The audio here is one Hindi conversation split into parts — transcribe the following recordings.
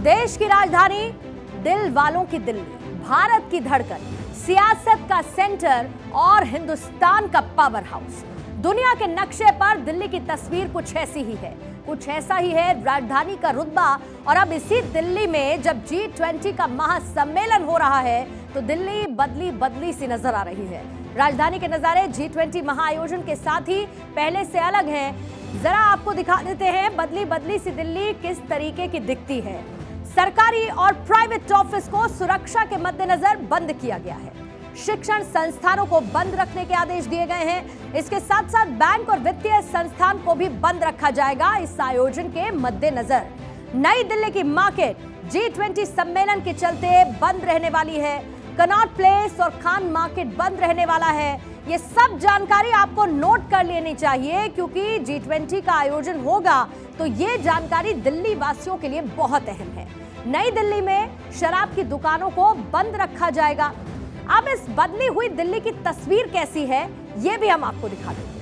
देश की राजधानी, दिल वालों की दिल्ली, भारत की धड़कन, सियासत का सेंटर और हिंदुस्तान का पावर हाउस। दुनिया के नक्शे पर दिल्ली की तस्वीर कुछ ऐसी ही है, कुछ ऐसा ही है राजधानी का रुतबा। और अब इसी दिल्ली में जब G20 का महासम्मेलन हो रहा है तो दिल्ली बदली बदली सी नजर आ रही है। राजधानी के नजारे G20 महाआयोजन के साथ ही पहले से अलग हैं। जरा आपको दिखा देते हैं बदली बदली सी दिल्ली किस तरीके की दिखती है। सरकारी और प्राइवेट ऑफिस को सुरक्षा के मद्देनजर बंद किया गया है। शिक्षण संस्थानों को बंद रखने के आदेश दिए गए हैं। इसके साथ साथ बैंक और वित्तीय संस्थान को भी बंद रखा जाएगा इस आयोजन के मद्देनजर। नई दिल्ली की मार्केट G20 सम्मेलन के चलते बंद रहने वाली है। कनॉट प्लेस और खान मार्केट बंद रहने वाला है। ये सब जानकारी आपको नोट कर लेनी चाहिए क्योंकि G20 का आयोजन होगा तो ये जानकारी दिल्ली वासियों के लिए बहुत अहम है। नई दिल्ली में शराब की दुकानों को बंद रखा जाएगा। अब इस बदली हुई दिल्ली की तस्वीर कैसी है ये भी हम आपको दिखा देंगे।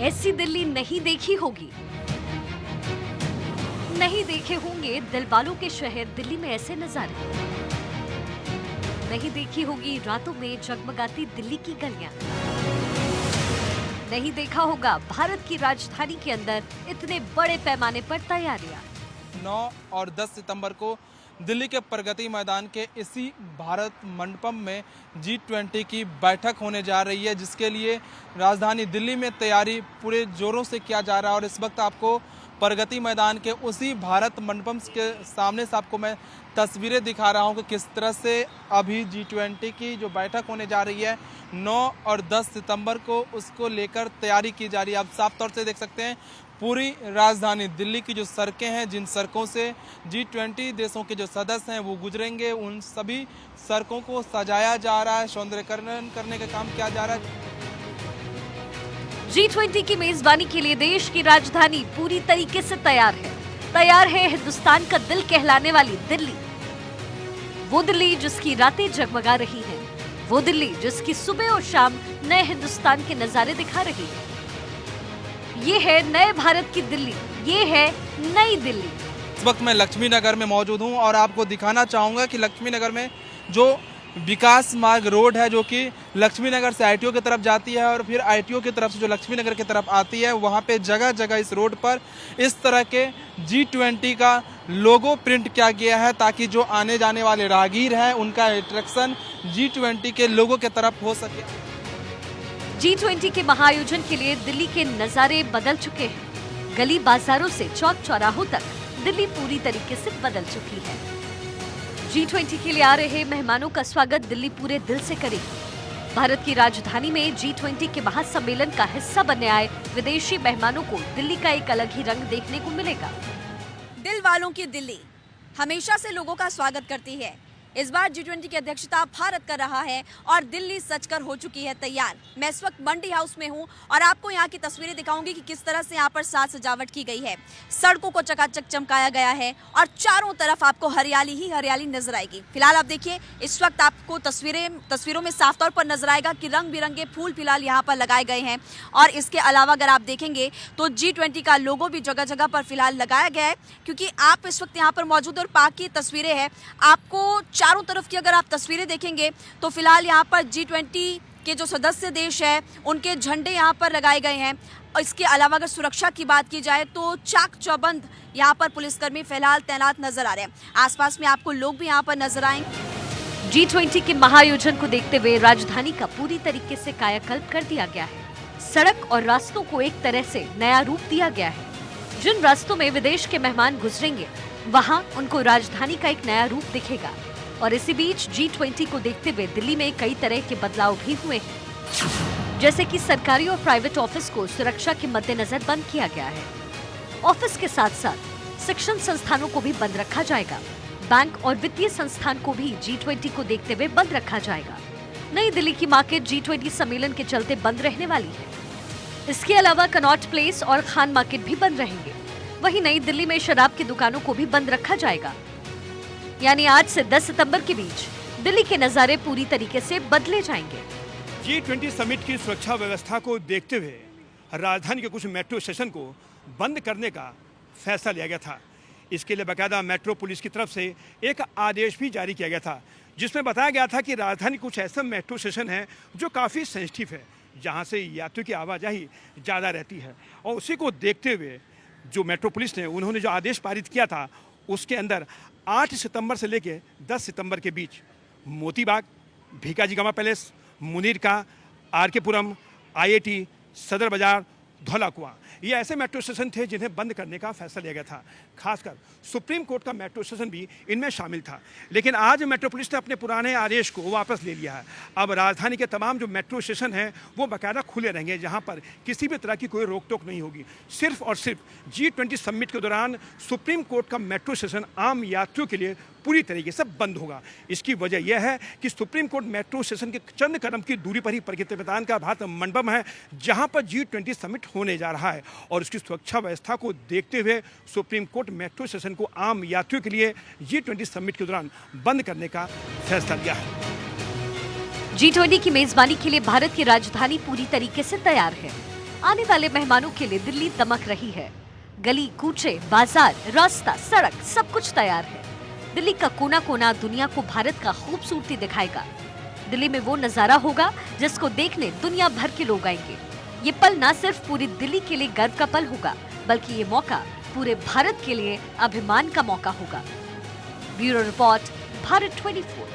ऐसी दिल्ली नहीं देखी होगी, नहीं देखे होंगे दिल वालों के शहर दिल्ली में ऐसे नजारे, नहीं देखी होगी रातों में जगमगाती दिल्ली की गलियां, नहीं देखा होगा भारत की राजधानी के अंदर इतने बड़े पैमाने पर तैयारियां। 9 और 10 सितंबर को दिल्ली के प्रगति मैदान के इसी भारत मंडपम में G20 की बैठक होने जा रही है, जिसके लिए राजधानी दिल्ली में तैयारी पूरे जोरों से किया जा रहा है। और इस वक्त आपको प्रगति मैदान के उसी भारत मंडपम के सामने से आपको मैं तस्वीरें दिखा रहा हूं कि किस तरह से अभी G20 की जो बैठक होने जा रही है 9 और 10 सितंबर को उसको लेकर तैयारी की जा रही है। आप साफ तौर से देख सकते हैं पूरी राजधानी दिल्ली की जो सड़कें हैं, जिन सड़कों से G20 देशों के जो सदस्य हैं वो गुजरेंगे, उन सभी सड़कों को सजाया जा रहा है, सौंदर्यीकरण करने का काम किया जा रहा है। G20 की मेजबानी के लिए देश की राजधानी पूरी तरीके से तैयार है। तैयार है हिंदुस्तान का दिल कहलाने वाली दिल्ली, वो दिल्ली जिसकी रातें जगमगा रही हैं, वो दिल्ली जिसकी सुबह और शाम नए हिंदुस्तान के नजारे दिखा रही है। ये है नए भारत की दिल्ली, ये है नई दिल्ली। इस वक्त मैं लक्ष्मी नगर में मौजूद हूं और आपको दिखाना चाहूंगा कि लक्ष्मी नगर में जो विकास मार्ग रोड है जो कि लक्ष्मी नगर से ITO की तरफ जाती है और फिर ITO की तरफ से जो लक्ष्मी नगर की तरफ आती है, वहाँ पे जगह जगह इस रोड पर इस तरह के G20 का लोगो प्रिंट किया गया है ताकि जो आने जाने वाले राहगीर हैं उनका अट्रैक्शन G20 के लोगों की तरफ हो सके। G20 के महाआयोजन के लिए दिल्ली के नजारे बदल चुके हैं। गली बाजारों से चौक चौराहों तक दिल्ली पूरी तरीके से बदल चुकी है। G20 के लिए आ रहे मेहमानों का स्वागत दिल्ली पूरे दिल से करेगी। भारत की राजधानी में G20 के महासम्मेलन का हिस्सा बनने आए विदेशी मेहमानों को दिल्ली का एक अलग ही रंग देखने को मिलेगा। दिल वालों की दिल्ली हमेशा से लोगों का स्वागत करती है। इस बार G20 की अध्यक्षता भारत कर रहा है और दिल्ली सजकर हो चुकी है तैयार। मैं इस वक्त मंडी हाउस में हूं और आपको यहां की तस्वीरें दिखाऊंगी कि किस तरह से यहां पर साज सजावट की गई है। सड़कों को चकाचक चमकाया गया है और चारों तरफ आपको हरियाली ही हरियाली नजर आएगी। फिलहाल आप देखिए इस वक्त आपको तस्वीरों में साफ तौर पर नजर आएगा कि रंग बिरंगे फूल फिलहाल यहाँ पर लगाए गए हैं। और इसके अलावा अगर आप देखेंगे तो G20 का लोगो भी जगह जगह पर फिलहाल लगाया गया है, क्योंकि आप इस वक्त यहाँ पर मौजूद और पाक की तस्वीरें हैं। आपको चारों तरफ की अगर आप तस्वीरें देखेंगे तो फिलहाल यहाँ पर G20 के जो सदस्य देश है उनके झंडे यहाँ पर लगाए गए हैं। और इसके अलावा अगर सुरक्षा की बात की जाए तो चाक चौबंद यहाँ पर पुलिसकर्मी फिलहाल तैनात नजर आ रहे हैं। आसपास में आपको लोग भी यहाँ पर नजर आएंगे। G20 के महाआयोजन को देखते हुए राजधानी का पूरी तरीके से कायाकल्प कर दिया गया है। सड़क और रास्तों को एक तरह से नया रूप दिया गया है। जिन रास्तों में विदेश के मेहमान गुजरेंगे वहाँ उनको राजधानी का एक नया रूप दिखेगा। और इसी बीच G20 को देखते हुए दिल्ली में कई तरह के बदलाव भी हुए हैं, जैसे कि सरकारी और प्राइवेट ऑफिस को सुरक्षा के मद्देनजर बंद किया गया है। ऑफिस के साथ साथ शिक्षण संस्थानों को भी बंद रखा जाएगा। बैंक और वित्तीय संस्थान को भी G20 को देखते हुए बंद रखा जाएगा। नई दिल्ली की मार्केट G20 सम्मेलन के चलते बंद रहने वाली है। इसके अलावा कनॉट प्लेस और खान मार्केट भी बंद रहेंगे। वहीं नई दिल्ली में शराब की दुकानों को भी बंद रखा जाएगा। यानी आज से 10 सितंबर के बीच दिल्ली के नजारे पूरी तरीके से बदले जाएंगे। G20 समिट की सुरक्षा व्यवस्था को देखते हुए राजधानी के कुछ मेट्रो स्टेशन को बंद करने का फैसला लिया गया था। इसके लिए बाकायदा मेट्रो पुलिस की तरफ से एक आदेश भी जारी किया गया था, जिसमें बताया गया था कि राजधानी कुछ ऐसे मेट्रो स्टेशन हैं जो काफ़ी सेंसिटिव है, जहां से यात्रियों की आवाजाही ज़्यादा रहती है। और उसी को देखते हुए जो मेट्रो पुलिस ने उन्होंने जो आदेश पारित किया था, उसके अंदर 8 सितंबर से लेकर 10 सितंबर के बीच मोतीबाग, भीकाजी कामा पैलेस, मुनीर का, आर के पुरम, IIT, सदर बाजार, धौला कुआं, ये ऐसे मेट्रो स्टेशन थे जिन्हें बंद करने का फैसला लिया गया था। खासकर सुप्रीम कोर्ट का मेट्रो स्टेशन भी इनमें शामिल था। लेकिन आज मेट्रो पुलिस ने अपने पुराने आदेश को वापस ले लिया है। अब राजधानी के तमाम जो मेट्रो स्टेशन हैं वो बाकायदा खुले रहेंगे, जहां पर किसी भी तरह की कोई रोक टोक नहीं होगी। सिर्फ और सिर्फ G20 समिट के दौरान सुप्रीम कोर्ट का मेट्रो स्टेशन आम यात्रियों के लिए पूरी तरीके से बंद होगा। इसकी वजह यह है कि सुप्रीम कोर्ट मेट्रो स्टेशन के चंद कदम की दूरी पर ही प्रगति मैदान का भारत मंडपम है, जहां पर G20 समिट होने जा रहा है। और उसकी सुरक्षा व्यवस्था को देखते हुए सुप्रीम कोर्ट मेट्रो स्टेशन को आम यात्रियों के लिए G20 समिट के दौरान बंद करने का फैसला लिया है। G20 की मेजबानी के लिए भारत की राजधानी पूरी तरीके से तैयार है। आने वाले मेहमानों के लिए दिल्ली दमक रही है। गली कूचे, बाजार, रास्ता, सड़क सब कुछ तैयार है। दिल्ली का कोना कोना दुनिया को भारत का खूबसूरती दिखाएगा। दिल्ली में वो नजारा होगा जिसको देखने दुनिया भर के लोग आएंगे। ये पल न सिर्फ पूरी दिल्ली के लिए गर्व का पल होगा, बल्कि ये मौका पूरे भारत के लिए अभिमान का मौका होगा। Bureau report, Bharat 24।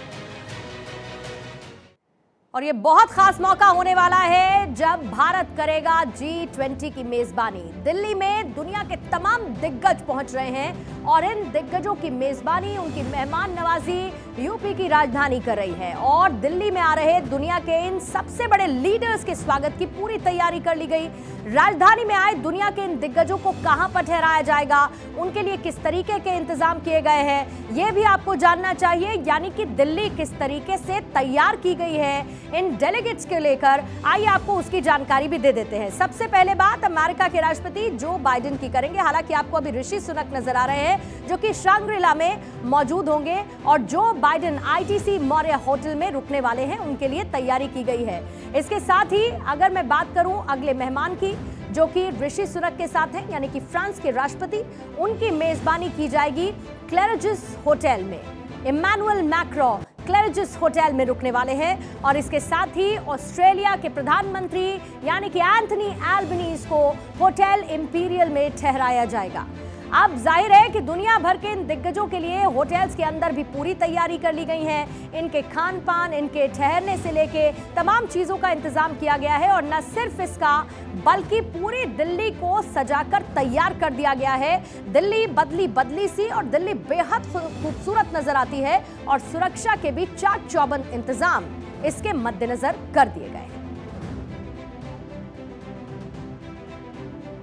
और ये बहुत खास मौका होने वाला है जब भारत करेगा G20 की मेजबानी। दिल्ली में दुनिया के तमाम दिग्गज पहुंच रहे हैं और इन दिग्गजों की मेजबानी, उनकी मेहमान नवाजी यूपी की राजधानी कर रही है। और दिल्ली में आ रहे दुनिया के इन सबसे बड़े लीडर्स के स्वागत की पूरी तैयारी कर ली गई। राजधानी में आए दुनिया के इन दिग्गजों को कहां पर ठहराया जाएगा, उनके लिए किस तरीके के इंतजाम किए गए हैं, यह भी आपको जानना चाहिए। यानी कि दिल्ली किस तरीके से तैयार की गई है इन डेलीगेट्स के लेकर, आइए आपको उसकी जानकारी भी दे देते हैं। सबसे पहले बात अमेरिका के राष्ट्रपति जो बाइडेन की करेंगे। हालांकि आपको अभी ऋषि सुनक नजर आ रहे हैं जो कि शांग्रीला में मौजूद होंगे और Joe Biden ITC Maurya hotel में रुकने वाले हैं, उनके लिए तैयारी की गई है। इसके साथ ही अगर मैं बात करूं अगले मेहमान की, जो कि ऋषि सुनक के साथ हैं, यानी कि फ्रांस के राष्ट्रपति, उनकी मेजबानी की जाएगी क्लैरिजिस होटल में। इमैनुअल मैक्रो क्लैरिजिस होटल में रुकने वाले हैं। और इसके साथ ही ऑस्ट्रेलिया के प्रधानमंत्री यानी कि एंथनी एल्बनीज को होटल इंपीरियल में ठहराया जाएगा। अब जाहिर है कि दुनिया भर के इन दिग्गजों के लिए होटल्स के अंदर भी पूरी तैयारी कर ली गई है। इनके खान पान, इनके ठहरने से लेके तमाम चीजों का इंतजाम किया गया है। और न सिर्फ इसका, बल्कि पूरी दिल्ली को सजाकर तैयार कर दिया गया है। दिल्ली बदली बदली सी और दिल्ली बेहद खूबसूरत नजर आती है और सुरक्षा के भी चाक चौबंद इंतजाम इसके मद्देनजर कर दिए गए हैं।